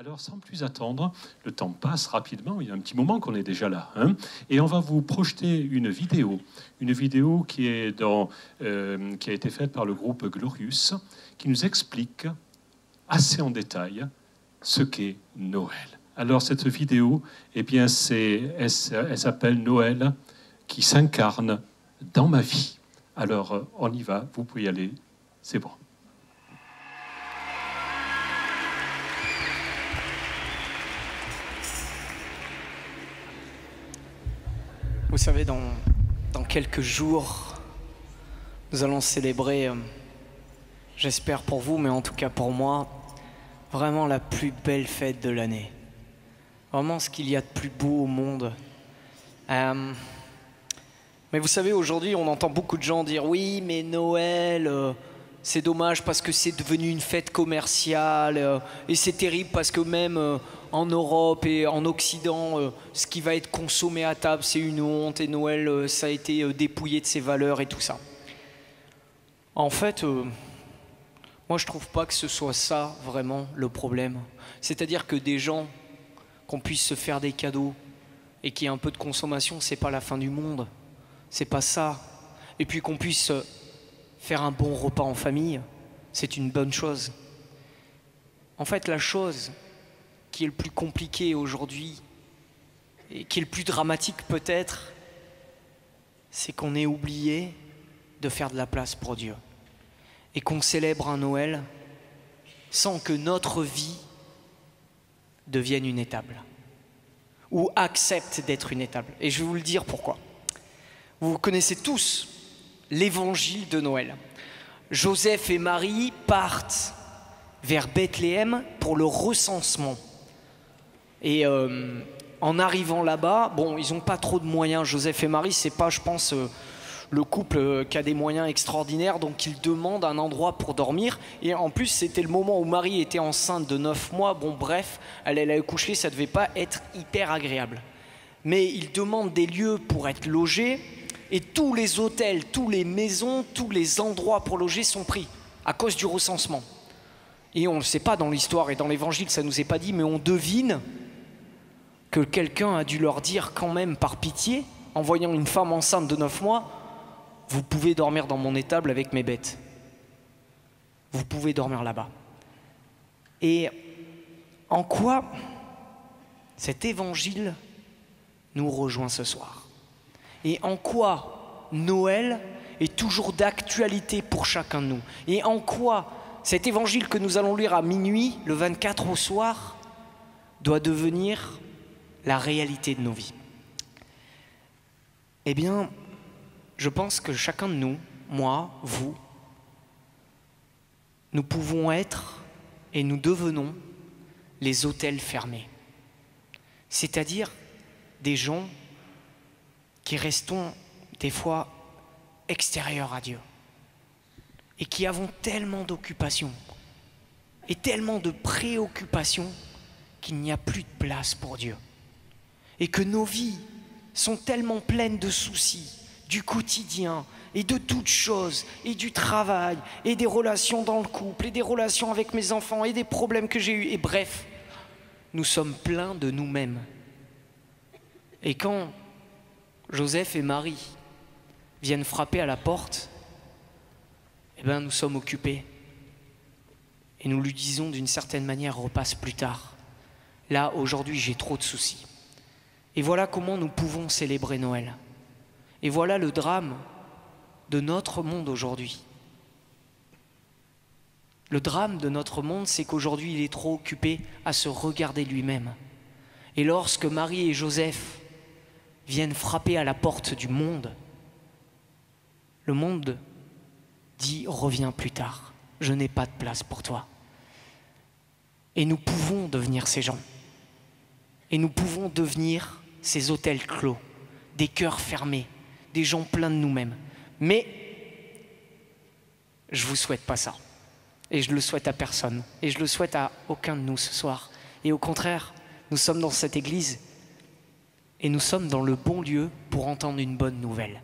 Alors, sans plus attendre, le temps passe rapidement, il y a un petit moment qu'on est déjà là, hein, et on va vous projeter une vidéo qui a été faite par le groupe Glorious, qui nous explique assez en détail ce qu'est Noël. Alors, cette vidéo, eh bien, elle s'appelle Noël qui s'incarne dans ma vie. Alors, on y va, vous pouvez y aller, c'est bon. Vous savez, dans quelques jours, nous allons célébrer, j'espère pour vous, mais en tout cas pour moi, vraiment la plus belle fête de l'année. Vraiment ce qu'il y a de plus beau au monde. Mais vous savez, aujourd'hui, on entend beaucoup de gens dire « Oui, mais Noël, c'est dommage parce que c'est devenu une fête commerciale et c'est terrible parce que même en Europe et en Occident, ce qui va être consommé à table, c'est une honte et Noël, ça a été dépouillé de ses valeurs et tout ça. » En fait, moi je trouve pas que ce soit ça vraiment le problème. C'est-à-dire que des gens, qu'on puisse se faire des cadeaux et qu'il y ait un peu de consommation, c'est pas la fin du monde. C'est pas ça. Et puis qu'on puisse faire un bon repas en famille, c'est une bonne chose. En fait, la chose qui est le plus compliquée aujourd'hui et qui est le plus dramatique peut-être, c'est qu'on ait oublié de faire de la place pour Dieu et qu'on célèbre un Noël sans que notre vie devienne une étable ou accepte d'être une étable. Et je vais vous le dire pourquoi. Vous connaissez tous l'évangile de Noël. Joseph et Marie partent vers Bethléem pour le recensement. Et en arrivant là-bas, bon, ils n'ont pas trop de moyens. Joseph et Marie, c'est pas, je pense, le couple qui a des moyens extraordinaires, donc ils demandent un endroit pour dormir. Et en plus, c'était le moment où Marie était enceinte de 9 mois. Bon, bref, elle allait accoucher, ça ne devait pas être hyper agréable. Mais ils demandent des lieux pour être logés. Et tous les hôtels, toutes les maisons, tous les endroits pour loger sont pris à cause du recensement. Et on ne le sait pas dans l'histoire et dans l'évangile, ça ne nous est pas dit, mais on devine que quelqu'un a dû leur dire quand même par pitié, en voyant une femme enceinte de 9 mois, « Vous pouvez dormir dans mon étable avec mes bêtes. Vous pouvez dormir là-bas. » Et en quoi cet évangile nous rejoint ce soir? Et en quoi Noël est toujours d'actualité pour chacun de nous? Et en quoi cet évangile que nous allons lire à minuit, le 24 au soir, doit devenir la réalité de nos vies? Eh bien, je pense que chacun de nous, moi, vous, nous pouvons être et nous devenons les autels fermés. C'est-à-dire des gens qui restons des fois extérieurs à Dieu et qui avons tellement d'occupations et tellement de préoccupations qu'il n'y a plus de place pour Dieu et que nos vies sont tellement pleines de soucis du quotidien et de toutes choses et du travail et des relations dans le couple et des relations avec mes enfants et des problèmes que j'ai eus et bref, nous sommes pleins de nous-mêmes. Et quand Joseph et Marie viennent frapper à la porte, eh bien nous sommes occupés. Et nous lui disons d'une certaine manière, repasse plus tard. Là, aujourd'hui, j'ai trop de soucis. Et voilà comment nous pouvons célébrer Noël. Et voilà le drame de notre monde aujourd'hui. Le drame de notre monde, c'est qu'aujourd'hui, il est trop occupé à se regarder lui-même. Et lorsque Marie et Joseph viennent frapper à la porte du monde, le monde dit « reviens plus tard, je n'ai pas de place pour toi ». Et nous pouvons devenir ces gens. Et nous pouvons devenir ces hôtels clos, des cœurs fermés, des gens pleins de nous-mêmes. Mais je ne vous souhaite pas ça. Et je ne le souhaite à personne. Et je ne le souhaite à aucun de nous ce soir. Et au contraire, nous sommes dans cette église et nous sommes dans le bon lieu pour entendre une bonne nouvelle.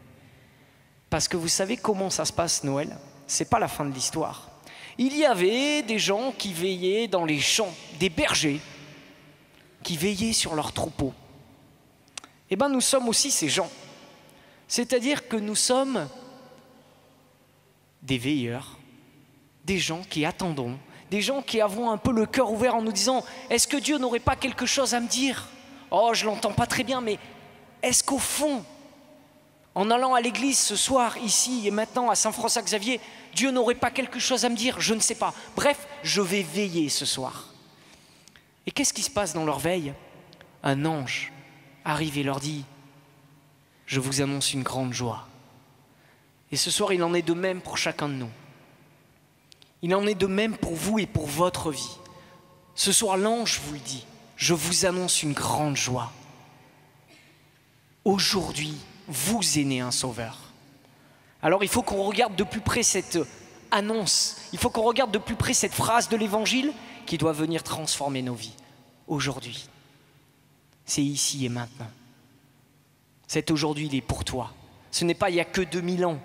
Parce que vous savez comment ça se passe Noël? C'est pas la fin de l'histoire. Il y avait des gens qui veillaient dans les champs, des bergers qui veillaient sur leurs troupeaux. Eh bien, nous sommes aussi ces gens. C'est-à-dire que nous sommes des veilleurs, des gens qui attendons, des gens qui avons un peu le cœur ouvert en nous disant « Est-ce que Dieu n'aurait pas quelque chose à me dire ? Oh, je ne l'entends pas très bien, mais est-ce qu'au fond, en allant à l'église ce soir, ici et maintenant à Saint-François-Xavier, Dieu n'aurait pas quelque chose à me dire ? Je ne sais pas. Bref, je vais veiller ce soir. » Et qu'est-ce qui se passe dans leur veille ? Un ange arrive et leur dit « Je vous annonce une grande joie. » Et ce soir, il en est de même pour chacun de nous. Il en est de même pour vous et pour votre vie. Ce soir, l'ange vous le dit. Je vous annonce une grande joie. Aujourd'hui, vous êtes né un sauveur. Alors il faut qu'on regarde de plus près cette annonce. Il faut qu'on regarde de plus près cette phrase de l'Évangile qui doit venir transformer nos vies. Aujourd'hui. C'est ici et maintenant. Cet aujourd'hui, il est pour toi. Ce n'est pas il y a que 2000 ans.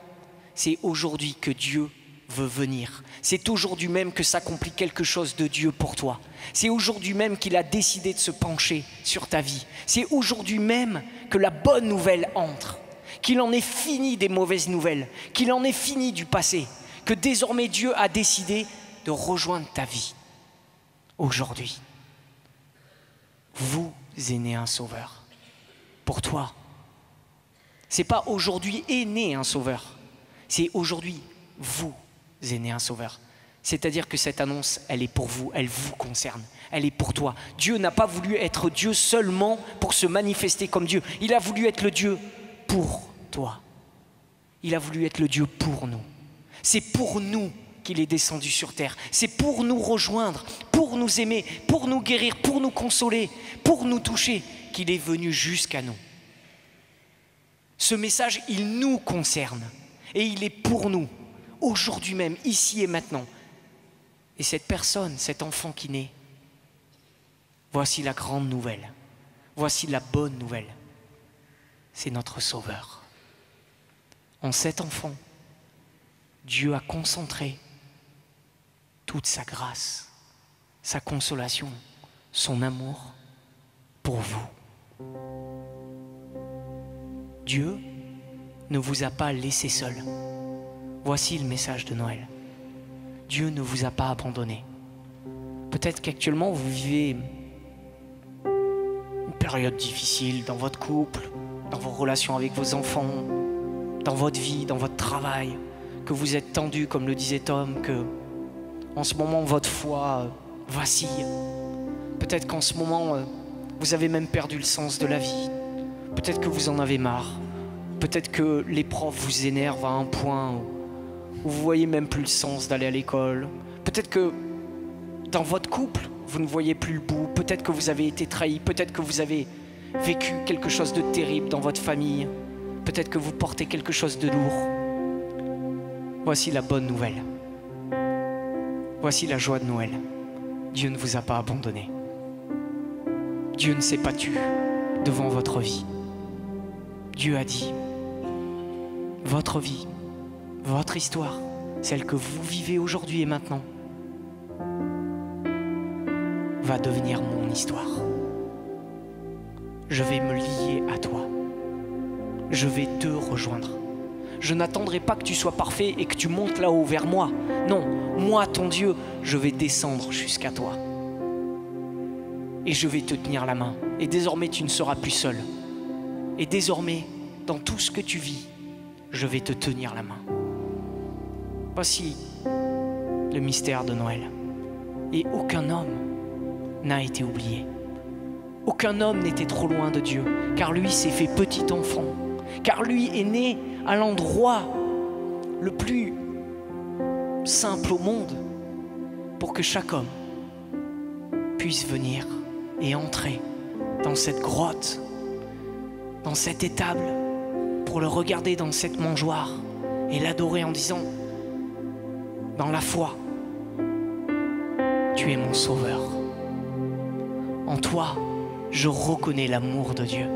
C'est aujourd'hui que Dieu veut venir. C'est aujourd'hui même que s'accomplit quelque chose de Dieu pour toi. C'est aujourd'hui même qu'il a décidé de se pencher sur ta vie. C'est aujourd'hui même que la bonne nouvelle entre, qu'il en est fini des mauvaises nouvelles, qu'il en est fini du passé, que désormais Dieu a décidé de rejoindre ta vie. Aujourd'hui, vous êtes né un sauveur. Pour toi. C'est pas aujourd'hui est né un sauveur. C'est aujourd'hui, vous êtes né un sauveur. C'est-à-dire que cette annonce, elle est pour vous, elle vous concerne, elle est pour toi. Dieu n'a pas voulu être Dieu seulement pour se manifester comme Dieu. Il a voulu être le Dieu pour toi. Il a voulu être le Dieu pour nous. C'est pour nous qu'il est descendu sur terre. C'est pour nous rejoindre, pour nous aimer, pour nous guérir, pour nous consoler, pour nous toucher, qu'il est venu jusqu'à nous. Ce message, il nous concerne et il est pour nous, aujourd'hui même, ici et maintenant. Et cette personne, cet enfant qui naît, voici la grande nouvelle, voici la bonne nouvelle. C'est notre Sauveur. En cet enfant, Dieu a concentré toute sa grâce, sa consolation, son amour pour vous. Dieu ne vous a pas laissé seul. Voici le message de Noël. Dieu ne vous a pas abandonné. Peut-être qu'actuellement vous vivez une période difficile dans votre couple, dans vos relations avec vos enfants, dans votre vie, dans votre travail, que vous êtes tendu, comme le disait Tom, que en ce moment votre foi vacille. Peut-être qu'en ce moment vous avez même perdu le sens de la vie. Peut-être que vous en avez marre. Peut-être que les profs vous énervent à un point où vous voyez même plus le sens d'aller à l'école. Peut-être que dans votre couple, vous ne voyez plus le bout. Peut-être que vous avez été trahi. Peut-être que vous avez vécu quelque chose de terrible dans votre famille. Peut-être que vous portez quelque chose de lourd. Voici la bonne nouvelle. Voici la joie de Noël. Dieu ne vous a pas abandonné. Dieu ne s'est pas tu devant votre vie. Dieu a dit, votre vie, votre histoire, celle que vous vivez aujourd'hui et maintenant, va devenir mon histoire. Je vais me lier à toi. Je vais te rejoindre. Je n'attendrai pas que tu sois parfait et que tu montes là-haut vers moi. Non, moi, ton Dieu, je vais descendre jusqu'à toi. Et je vais te tenir la main. Et désormais, tu ne seras plus seul. Et désormais, dans tout ce que tu vis, je vais te tenir la main. Voici le mystère de Noël. Et aucun homme n'a été oublié. Aucun homme n'était trop loin de Dieu, car lui s'est fait petit enfant. Car lui est né à l'endroit le plus simple au monde pour que chaque homme puisse venir et entrer dans cette grotte, dans cette étable, pour le regarder dans cette mangeoire et l'adorer en disant, dans la foi, tu es mon sauveur. En toi, je reconnais l'amour de Dieu.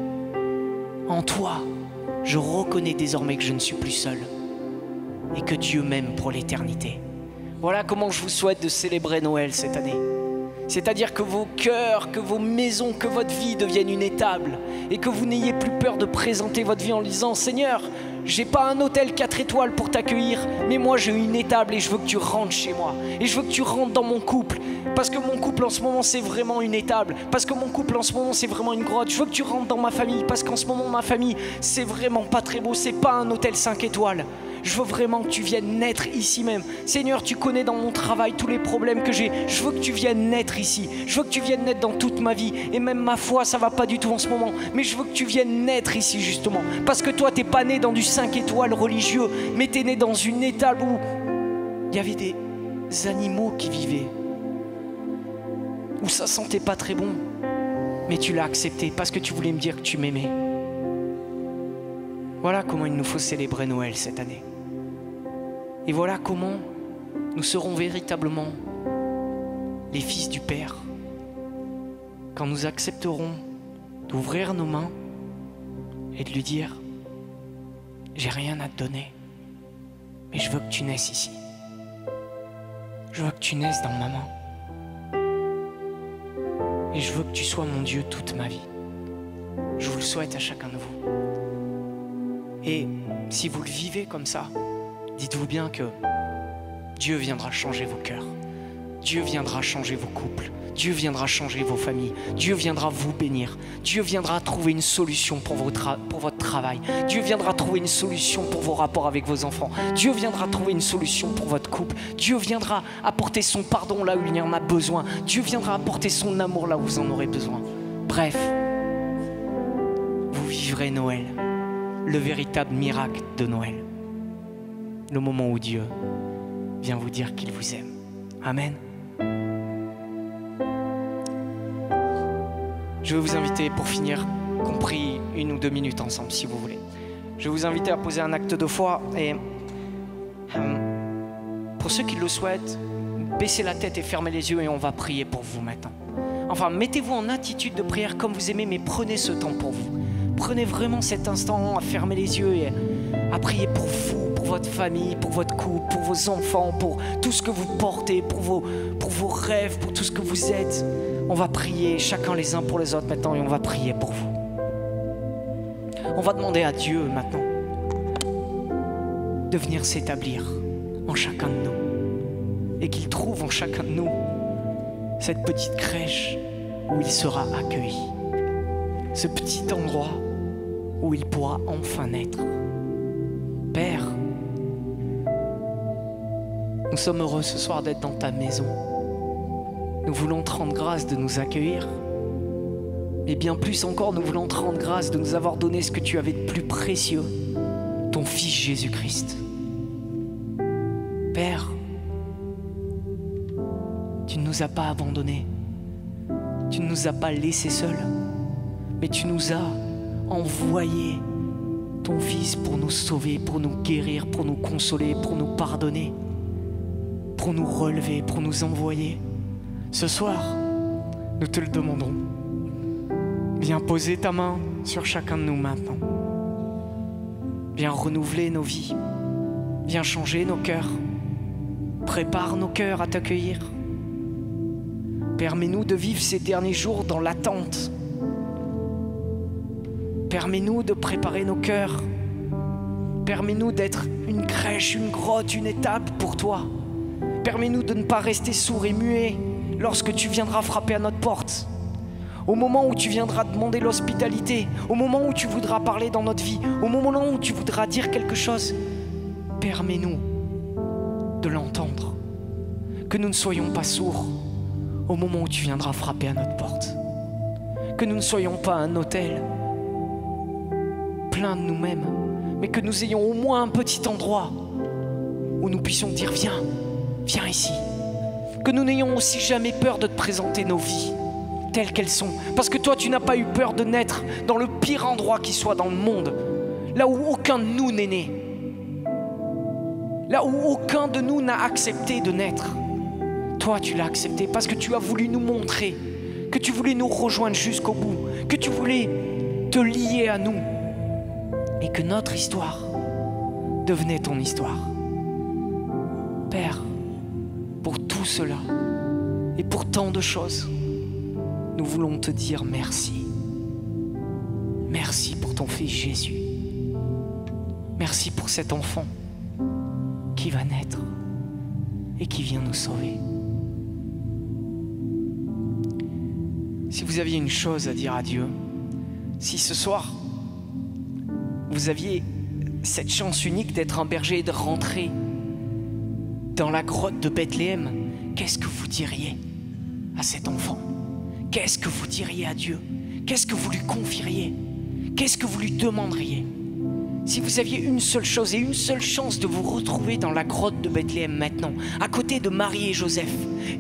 En toi, je reconnais désormais que je ne suis plus seul et que Dieu m'aime pour l'éternité. Voilà comment je vous souhaite de célébrer Noël cette année. C'est-à-dire que vos cœurs, que vos maisons, que votre vie deviennent une étable et que vous n'ayez plus peur de présenter votre vie en disant « Seigneur, j'ai pas un hôtel 4 étoiles pour t'accueillir, mais moi j'ai une étable et je veux que tu rentres chez moi. Et je veux que tu rentres dans mon couple. Parce que mon couple en ce moment c'est vraiment une étable. Parce que mon couple en ce moment c'est vraiment une grotte. Je veux que tu rentres dans ma famille. Parce qu'en ce moment ma famille c'est vraiment pas très beau. C'est pas un hôtel 5 étoiles. Je veux vraiment que tu viennes naître ici même. Seigneur, tu connais dans mon travail tous les problèmes que j'ai. Je veux que tu viennes naître ici. Je veux que tu viennes naître dans toute ma vie. Et même ma foi, ça va pas du tout en ce moment. Mais je veux que tu viennes naître ici justement. Parce que toi, t'es pas né dans du 5 étoiles religieux, mais t'es né dans une étable où il y avait des animaux qui vivaient. Où ça sentait pas très bon. Mais tu l'as accepté parce que tu voulais me dire que tu m'aimais. Voilà comment il nous faut célébrer Noël cette année. Et voilà comment nous serons véritablement les fils du Père quand nous accepterons d'ouvrir nos mains et de lui dire « J'ai rien à te donner, mais je veux que tu naisses ici. Je veux que tu naisses dans ma main. Et je veux que tu sois mon Dieu toute ma vie. » Je vous le souhaite à chacun de vous. Et si vous le vivez comme ça, dites-vous bien que Dieu viendra changer vos cœurs. Dieu viendra changer vos couples. Dieu viendra changer vos familles. Dieu viendra vous bénir. Dieu viendra trouver une solution pour votre travail. Dieu viendra trouver une solution pour vos rapports avec vos enfants. Dieu viendra trouver une solution pour votre couple. Dieu viendra apporter son pardon là où il y en a besoin. Dieu viendra apporter son amour là où vous en aurez besoin. Bref, vous vivrez Noël, le véritable miracle de Noël. Le moment où Dieu vient vous dire qu'il vous aime. Amen. Je vais vous inviter, pour finir, qu'on prie 1 ou 2 minutes ensemble, si vous voulez. Je vais vous inviter à poser un acte de foi et pour ceux qui le souhaitent, baissez la tête et fermez les yeux et on va prier pour vous maintenant. Enfin, mettez-vous en attitude de prière comme vous aimez, mais prenez ce temps pour vous. Prenez vraiment cet instant à fermer les yeux et à prier pour vous, pour votre famille, pour votre couple, pour vos enfants, pour tout ce que vous portez, pour vos rêves, pour tout ce que vous êtes. On va prier chacun les uns pour les autres maintenant et on va prier pour vous. On va demander à Dieu maintenant de venir s'établir en chacun de nous et qu'il trouve en chacun de nous cette petite crèche où il sera accueilli, ce petit endroit où il pourra enfin naître. Père, nous sommes heureux ce soir d'être dans ta maison. Nous voulons te rendre grâce de nous accueillir. Mais bien plus encore, nous voulons te rendre grâce de nous avoir donné ce que tu avais de plus précieux, ton Fils Jésus-Christ. Père, tu ne nous as pas abandonnés. Tu ne nous as pas laissés seuls. Mais tu nous as envoyé ton Fils pour nous sauver, pour nous guérir, pour nous consoler, pour nous pardonner, pour nous relever, pour nous envoyer. Ce soir, nous te le demandons. Viens poser ta main sur chacun de nous maintenant. Viens renouveler nos vies. Viens changer nos cœurs. Prépare nos cœurs à t'accueillir. Permets-nous de vivre ces derniers jours dans l'attente. Permets-nous de préparer nos cœurs. Permets-nous d'être une crèche, une grotte, une étape pour toi. Permets-nous de ne pas rester sourds et muets lorsque tu viendras frapper à notre porte. Au moment où tu viendras demander l'hospitalité, au moment où tu voudras parler dans notre vie, au moment où tu voudras dire quelque chose, permets-nous de l'entendre. Que nous ne soyons pas sourds au moment où tu viendras frapper à notre porte. Que nous ne soyons pas un hôtel plein de nous-mêmes, mais que nous ayons au moins un petit endroit où nous puissions dire viens, viens ici. Que nous n'ayons aussi jamais peur de te présenter nos vies telles qu'elles sont. Parce que toi, tu n'as pas eu peur de naître dans le pire endroit qui soit dans le monde, là où aucun de nous n'est né, là où aucun de nous n'a accepté de naître. Toi, tu l'as accepté parce que tu as voulu nous montrer que tu voulais nous rejoindre jusqu'au bout, que tu voulais te lier à nous et que notre histoire devenait ton histoire. Père, pour tout cela, et pour tant de choses. Nous voulons te dire merci. Merci pour ton Fils Jésus. Merci pour cet enfant qui va naître et qui vient nous sauver. Si vous aviez une chose à dire à Dieu, si ce soir, vous aviez cette chance unique d'être un berger et de rentrer dans la grotte de Bethléem, qu'est-ce que vous diriez à cet enfant? Qu'est-ce que vous diriez à Dieu? Qu'est-ce que vous lui confieriez? Qu'est-ce que vous lui demanderiez? Si vous aviez une seule chose et une seule chance de vous retrouver dans la grotte de Bethléem maintenant, à côté de Marie et Joseph,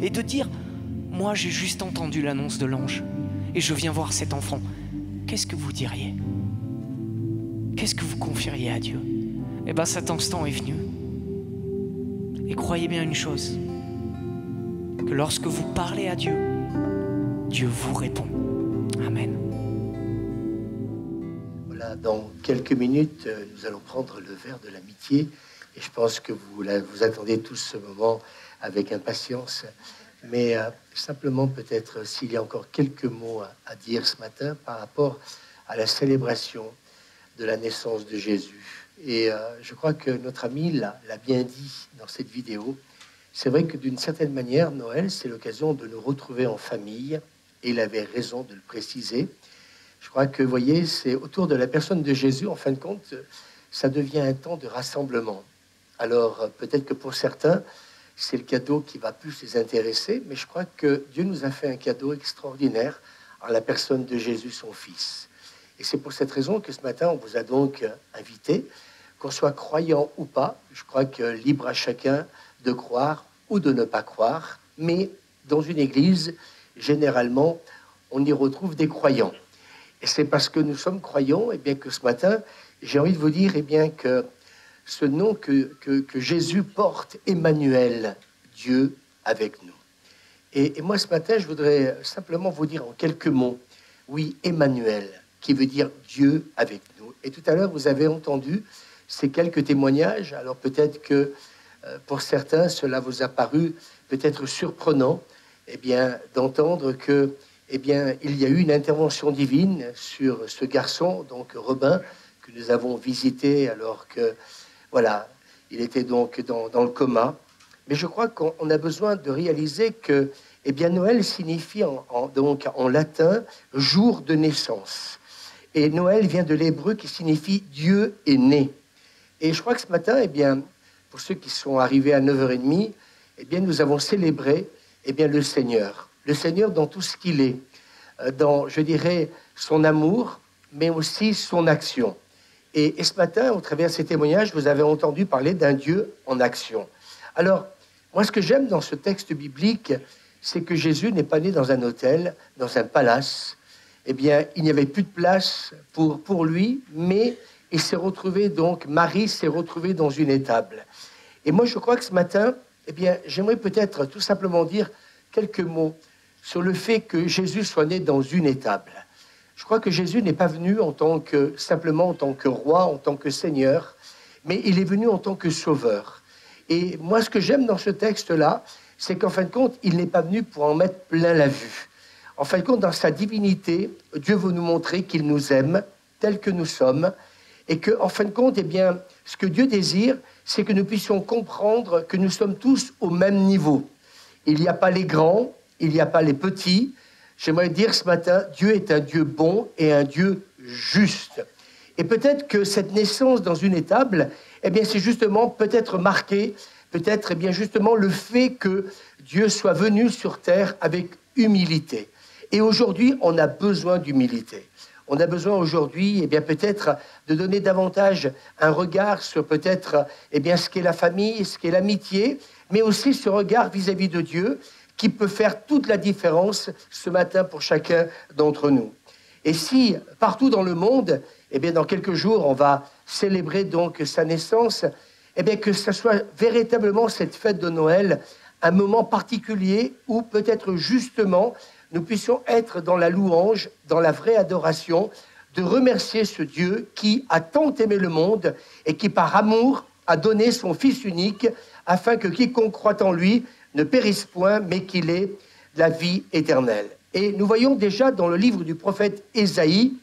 et de dire « Moi, j'ai juste entendu l'annonce de l'ange et je viens voir cet enfant », qu'est-ce que vous diriez? Qu'est-ce que vous confieriez à Dieu? Eh bien, cet instant est venu. Et croyez bien une chose, que lorsque vous parlez à Dieu, Dieu vous répond. Amen. Voilà, dans quelques minutes, nous allons prendre le verre de l'amitié. Et je pense que vous attendez tous ce moment avec impatience. Mais simplement, peut-être, s'il y a encore quelques mots à dire ce matin par rapport à la célébration de la naissance de Jésus. Et je crois que notre ami l'a bien dit dans cette vidéo. C'est vrai que d'une certaine manière, Noël, c'est l'occasion de nous retrouver en famille. Et il avait raison de le préciser. Je crois que, vous voyez, c'est autour de la personne de Jésus, en fin de compte, ça devient un temps de rassemblement. Alors, peut-être que pour certains, c'est le cadeau qui va plus les intéresser, mais je crois que Dieu nous a fait un cadeau extraordinaire en la personne de Jésus, son Fils. Et c'est pour cette raison que ce matin, on vous a donc invité, qu'on soit croyant ou pas, je crois que libre à chacun de croire ou de ne pas croire, mais dans une église, généralement, on y retrouve des croyants. Et c'est parce que nous sommes croyants, et bien que ce matin, j'ai envie de vous dire, et bien que ce nom que Jésus porte, Emmanuel, Dieu avec nous. Et moi, ce matin, je voudrais simplement vous dire en quelques mots, oui, Emmanuel, qui veut dire Dieu avec nous. Et tout à l'heure, vous avez entendu ces quelques témoignages. Alors peut-être que pour certains, cela vous a paru peut-être surprenant, eh bien, d'entendre que, eh bien, il y a eu une intervention divine sur ce garçon, donc Robin, que nous avons visité alors que, voilà, il était donc dans le coma. Mais je crois qu'on a besoin de réaliser que, eh bien, Noël signifie donc en latin « jour de naissance ». Et Noël vient de l'hébreu qui signifie « Dieu est né ». Et je crois que ce matin, eh bien, pour ceux qui sont arrivés à 9h30, eh bien, nous avons célébré eh bien, le Seigneur dans tout ce qu'il est, dans, je dirais, son amour, mais aussi son action. Et ce matin, au travers de ces témoignages, vous avez entendu parler d'un Dieu en action. Alors, moi, ce que j'aime dans ce texte biblique, c'est que Jésus n'est pas né dans un hôtel, dans un palace. Eh bien, il n'y avait plus de place pour lui, mais il s'est retrouvé, donc, Marie s'est retrouvée dans une étable. Et moi, je crois que ce matin, eh bien, j'aimerais peut-être tout simplement dire quelques mots sur le fait que Jésus soit né dans une étable. Je crois que Jésus n'est pas venu simplement en tant que roi, en tant que seigneur, mais il est venu en tant que sauveur. Et moi, ce que j'aime dans ce texte-là, c'est qu'en fin de compte, il n'est pas venu pour en mettre plein la vue. En fin de compte, dans sa divinité, Dieu veut nous montrer qu'il nous aime tels que nous sommes, et que, en fin de compte, eh bien, ce que Dieu désire, c'est que nous puissions comprendre que nous sommes tous au même niveau. Il n'y a pas les grands, il n'y a pas les petits. J'aimerais dire ce matin, Dieu est un Dieu bon et un Dieu juste. Et peut-être que cette naissance dans une étable, eh bien, c'est justement peut-être marqué, peut-être eh bien justement le fait que Dieu soit venu sur terre avec humilité. Et aujourd'hui, on a besoin d'humilité. On a besoin aujourd'hui, eh bien, peut-être de donner davantage un regard sur peut-être eh bien, ce qu'est la famille, ce qu'est l'amitié, mais aussi ce regard vis-à-vis de Dieu qui peut faire toute la différence ce matin pour chacun d'entre nous. Et si partout dans le monde, eh bien, dans quelques jours, on va célébrer donc sa naissance, eh bien, que ce soit véritablement cette fête de Noël, un moment particulier où peut-être justement nous puissions être dans la louange, dans la vraie adoration, de remercier ce Dieu qui a tant aimé le monde et qui, par amour, a donné son Fils unique afin que quiconque croit en lui ne périsse point, mais qu'il ait de la vie éternelle. Et nous voyons déjà dans le livre du prophète Ésaïe,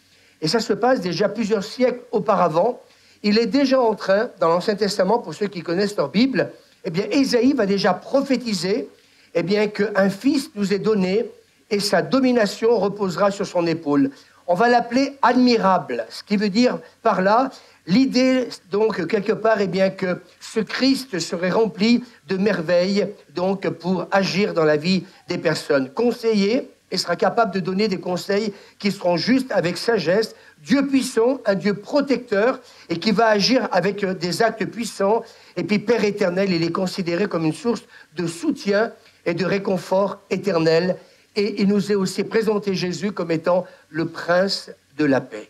et ça se passe déjà plusieurs siècles auparavant, il est déjà en train, dans l'Ancien Testament, pour ceux qui connaissent leur Bible, eh bien, Ésaïe va déjà prophétiser eh bien, qu'un fils nous est donné et sa domination reposera sur son épaule. On va l'appeler admirable, ce qui veut dire par là, l'idée, donc, quelque part, eh bien, que ce Christ serait rempli de merveilles, donc, pour agir dans la vie des personnes. Conseiller, et sera capable de donner des conseils qui seront justes avec sagesse. Dieu puissant, un Dieu protecteur, et qui va agir avec des actes puissants. Et puis, Père éternel, il est considéré comme une source de soutien et de réconfort éternel. Et il nous est aussi présenté Jésus comme étant le prince de la paix.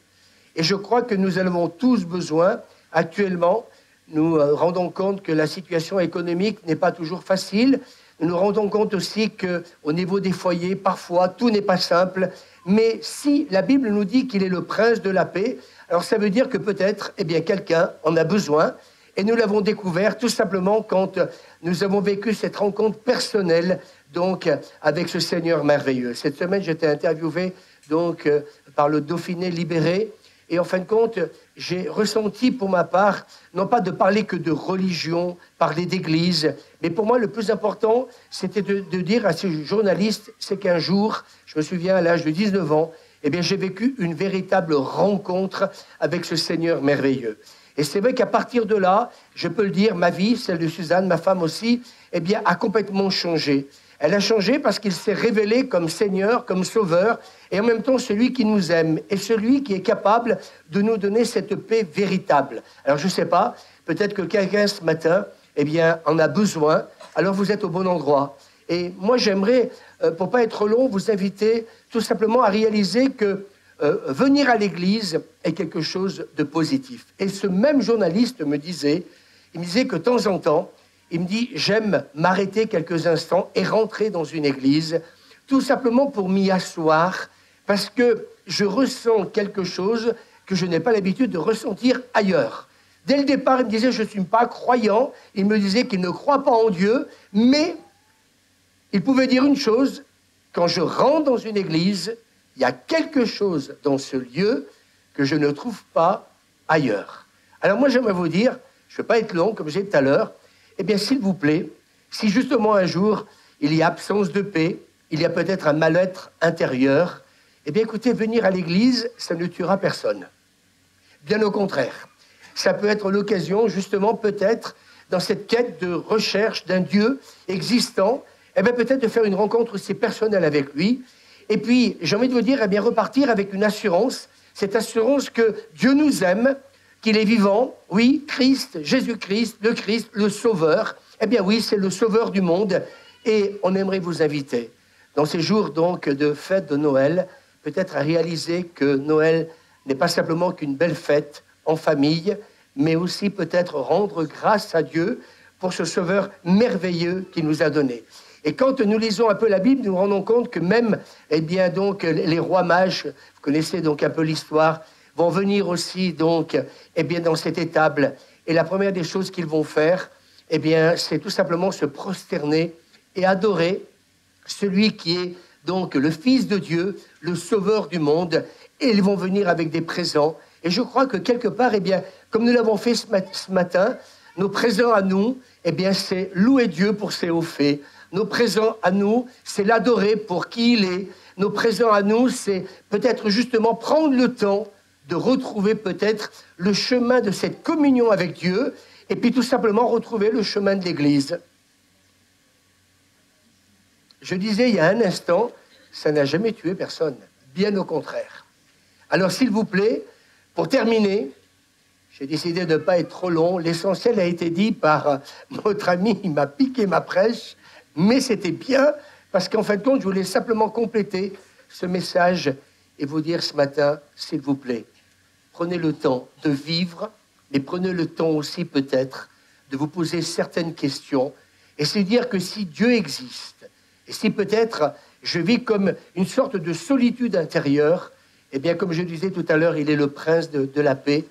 Et je crois que nous en avons tous besoin. Actuellement, nous rendons compte que la situation économique n'est pas toujours facile. Nous nous rendons compte aussi qu'au niveau des foyers, parfois, tout n'est pas simple. Mais si la Bible nous dit qu'il est le prince de la paix, alors ça veut dire que peut-être, eh bien, quelqu'un en a besoin. Et nous l'avons découvert tout simplement quand nous avons vécu cette rencontre personnelle, donc, avec ce Seigneur merveilleux. Cette semaine, j'étais interviewé, donc, par le Dauphiné libéré. Et en fin de compte, j'ai ressenti pour ma part, non pas de parler que de religion, parler d'église, mais pour moi, le plus important, c'était de dire à ces journalistes, c'est qu'un jour, je me souviens à l'âge de 19 ans, eh bien, j'ai vécu une véritable rencontre avec ce Seigneur merveilleux. Et c'est vrai qu'à partir de là, je peux le dire, ma vie, celle de Suzanne, ma femme aussi, eh bien, a complètement changé. Elle a changé parce qu'il s'est révélé comme Seigneur, comme Sauveur, et en même temps celui qui nous aime, et celui qui est capable de nous donner cette paix véritable. Alors je ne sais pas, peut-être que quelqu'un ce matin, eh bien, en a besoin, alors vous êtes au bon endroit. Et moi j'aimerais, pour ne pas être long, vous inviter tout simplement à réaliser que venir à l'église est quelque chose de positif. Et ce même journaliste me disait que de temps en temps, il me dit, j'aime m'arrêter quelques instants et rentrer dans une église, tout simplement pour m'y asseoir, parce que je ressens quelque chose que je n'ai pas l'habitude de ressentir ailleurs. Dès le départ, il me disait, je ne suis pas croyant, il me disait qu'il ne croit pas en Dieu, mais il pouvait dire une chose, quand je rentre dans une église, il y a quelque chose dans ce lieu que je ne trouve pas ailleurs. Alors moi, j'aimerais vous dire, je ne vais pas être long, comme j'ai dit tout à l'heure, eh bien, s'il vous plaît, si justement un jour, il y a absence de paix, il y a peut-être un mal-être intérieur, eh bien, écoutez, venir à l'église, ça ne tuera personne. Bien au contraire. Ça peut être l'occasion, justement, peut-être, dans cette quête de recherche d'un Dieu existant, eh bien, peut-être de faire une rencontre aussi personnelle avec lui. Et puis, j'ai envie de vous dire, eh bien, repartir avec une assurance, cette assurance que Dieu nous aime, qu'il est vivant, oui, Christ, Jésus-Christ, le Sauveur, eh bien oui, c'est le Sauveur du monde. Et on aimerait vous inviter, dans ces jours donc de fête de Noël, peut-être à réaliser que Noël n'est pas simplement qu'une belle fête en famille, mais aussi peut-être rendre grâce à Dieu pour ce Sauveur merveilleux qu'il nous a donné. Et quand nous lisons un peu la Bible, nous nous rendons compte que même, eh bien donc, les rois mages, vous connaissez donc un peu l'histoire, vont venir aussi donc, eh bien, dans cette étable. Et la première des choses qu'ils vont faire, eh bien, c'est tout simplement se prosterner et adorer celui qui est donc le Fils de Dieu, le Sauveur du monde. Et ils vont venir avec des présents. Et je crois que quelque part, eh bien, comme nous l'avons fait ce matin, nos présents à nous, eh bien, c'est louer Dieu pour ses hauts faits. Nos présents à nous, c'est l'adorer pour qui il est. Nos présents à nous, c'est peut-être justement prendre le temps de retrouver peut-être le chemin de cette communion avec Dieu, et puis tout simplement retrouver le chemin de l'Église. Je disais il y a un instant, ça n'a jamais tué personne, bien au contraire. Alors s'il vous plaît, pour terminer, j'ai décidé de ne pas être trop long, l'essentiel a été dit par notre ami, il m'a piqué ma prêche, mais c'était bien, parce qu'en fin de compte, je voulais simplement compléter ce message et vous dire ce matin, s'il vous plaît, prenez le temps de vivre, mais prenez le temps aussi peut-être de vous poser certaines questions et se dire que si Dieu existe, et si peut-être je vis comme une sorte de solitude intérieure, eh bien comme je disais tout à l'heure, il est le prince de la paix,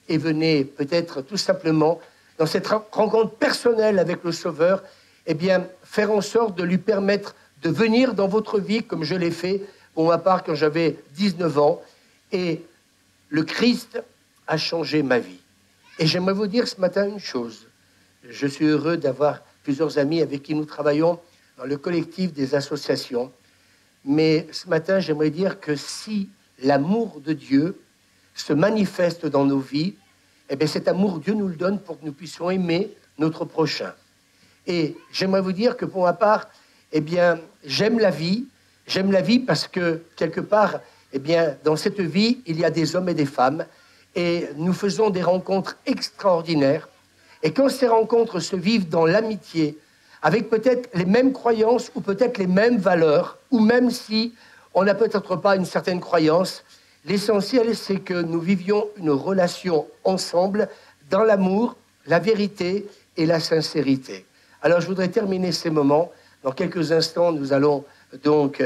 et venez peut-être tout simplement dans cette rencontre personnelle avec le Sauveur, eh bien faire en sorte de lui permettre de venir dans votre vie comme je l'ai fait pour ma part quand j'avais 19 ans. Et le Christ a changé ma vie. Et j'aimerais vous dire ce matin une chose. Je suis heureux d'avoir plusieurs amis avec qui nous travaillons dans le collectif des associations. Mais ce matin, j'aimerais dire que si l'amour de Dieu se manifeste dans nos vies, eh bien cet amour, Dieu nous le donne pour que nous puissions aimer notre prochain. Et j'aimerais vous dire que pour ma part, eh bien, j'aime la vie parce que quelque part, eh bien, dans cette vie, il y a des hommes et des femmes et nous faisons des rencontres extraordinaires. Et quand ces rencontres se vivent dans l'amitié, avec peut-être les mêmes croyances ou peut-être les mêmes valeurs, ou même si on n'a peut-être pas une certaine croyance, l'essentiel, c'est que nous vivions une relation ensemble dans l'amour, la vérité et la sincérité. Alors, je voudrais terminer ces moments. Dans quelques instants, nous allons donc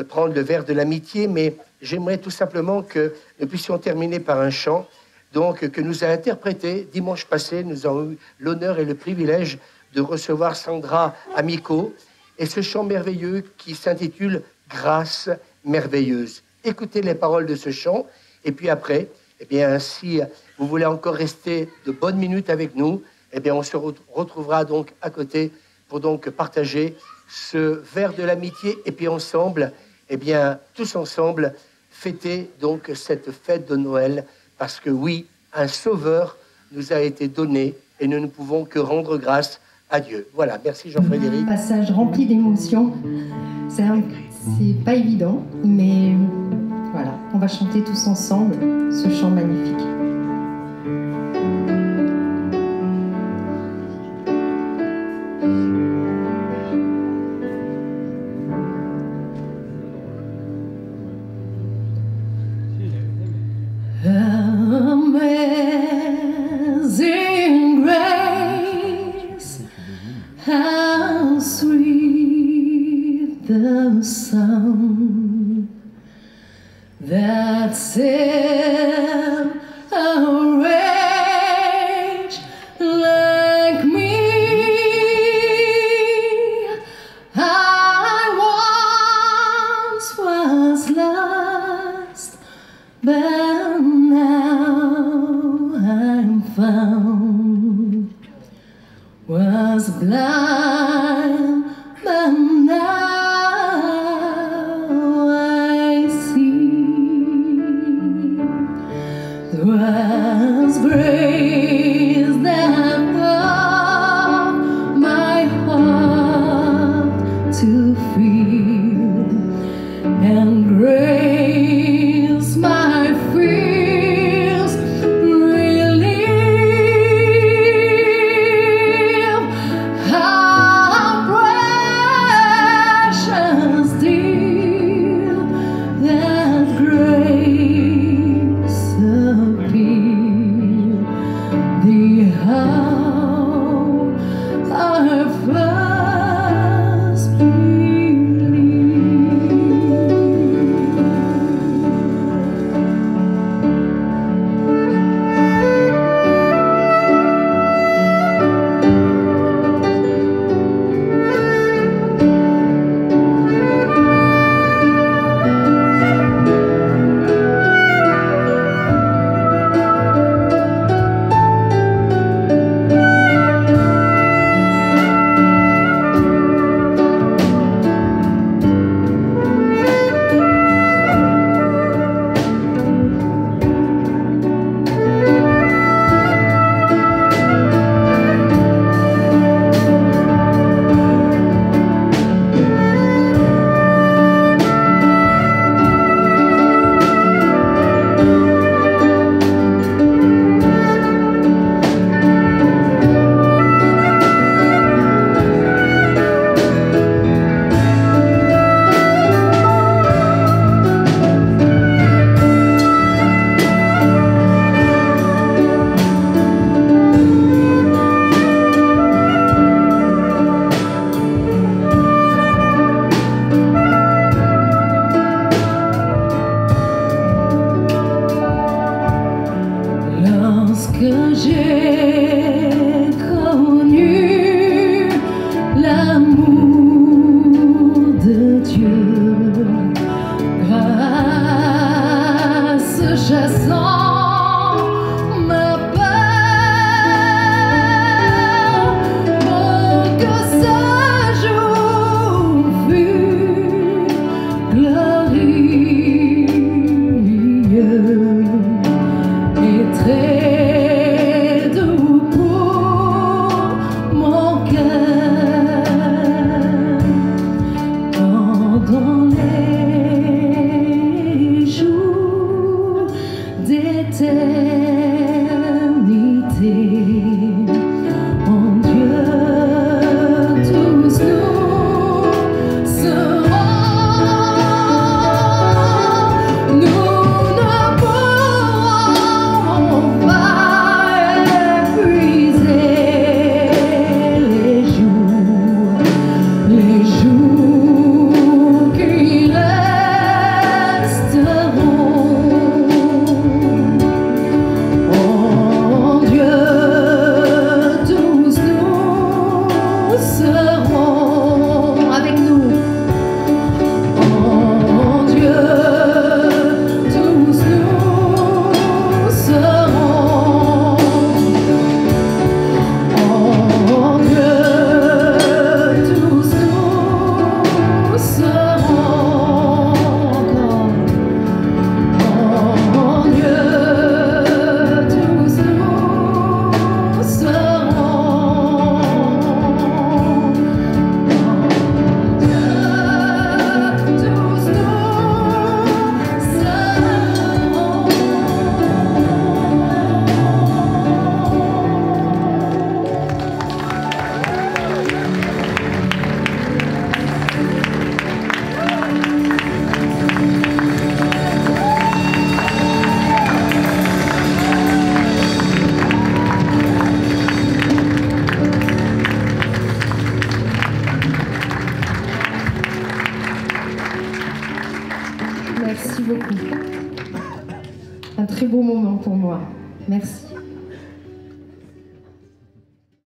prendre le verre de l'amitié, mais j'aimerais tout simplement que nous puissions terminer par un chant donc, que nous a interprété dimanche passé. Nous avons eu l'honneur et le privilège de recevoir Sandra Amico et ce chant merveilleux qui s'intitule « Grâce merveilleuse ». Écoutez les paroles de ce chant et puis après, eh bien, si vous voulez encore rester de bonnes minutes avec nous, eh bien, on se retrouvera donc à côté pour donc partager ce verre de l'amitié et puis ensemble, eh bien, tous ensemble, fêter donc cette fête de Noël parce que oui, un sauveur nous a été donné et nous ne pouvons que rendre grâce à Dieu. Voilà, merci Jean-Frédéric. Un passage rempli d'émotions, c'est pas évident, mais voilà, on va chanter tous ensemble ce chant magnifique. Amazing grace, how sweet the sound that set a wretch like me. I once was lost, but now I'm found. Was blind, but now I see. There was grace that brought my heart to feel, and grace my fears relieve. je sens ma peur pour que ce jour fût glorieux et très doux pour mon cœur. Dans les jours d'éternité, en Dieu tous nous serons. Nous ne pourrons pas épuiser les jours qui resteront. En Dieu tous nous serons avec nous. En Dieu tous nous serons. En Dieu tous nous serons. En Dieu tous nous serons. Merci beaucoup. Un très beau moment pour moi. Merci.